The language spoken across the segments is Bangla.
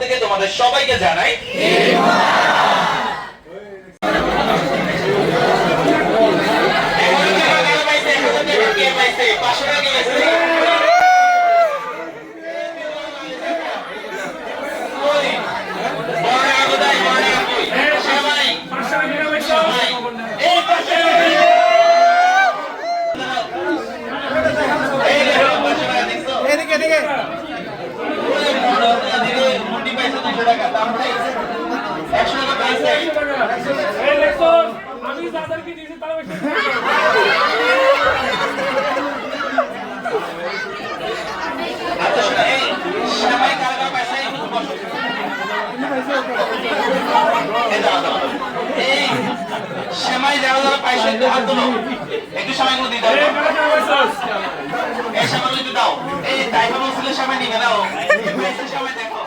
থেকে তোমাদের সবাইকে জানাই সেমাই যারা যারা পাইছে হাত তোলো একটু সময় গুলো দিতে হবে এই সময়গুলো একটু দাও এই টাইফা বলছিল সময় নিবে দাও সময় দেখো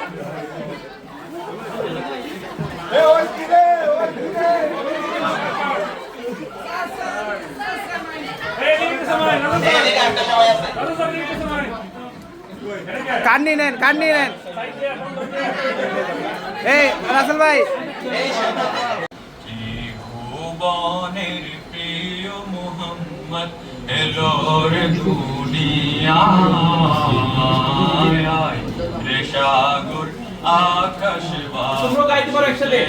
কান্নি নেন এই রাসেল ভাই ভুবনের প্রিয় মুহাম্মদ এলোর দুনিয়ায় রে সাগর আকাশ বাতাসে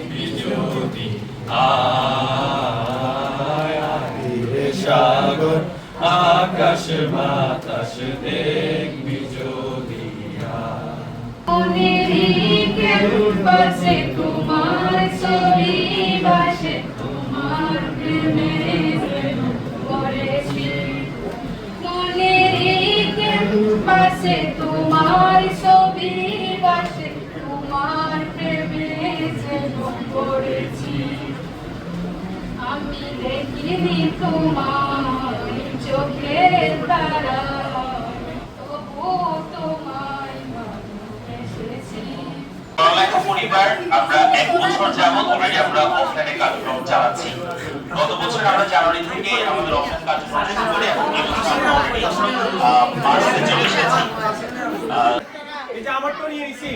বিজুতি রে সাগর আকাশ বাতাস দেখবি যদি বাসে তোমার ছবি বাসে তোমার প্রেমে পড়েছি মনের বাসে তোমার ছবি বাসে তোমার প্রেমে পড়েছি আমি দেখিনি তোমার চোখের তারা পরিবার আমরা 1 বছর যাবত অলরেডি আমরা অফলাইনে কার্যক্রম চালাচ্ছি গত বছর আমরা জানুয়ারি থেকে আমাদের অফলাইন কার্যক্রম শুরু করে এখন মার্চে চলে এসেছি এই যে আমারটা নিয়ে নিছি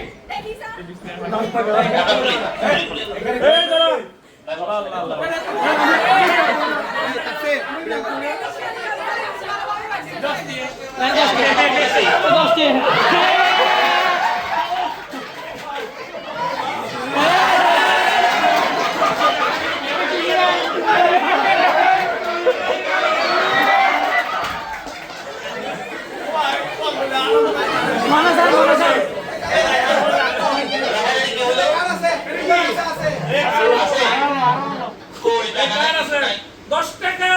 $10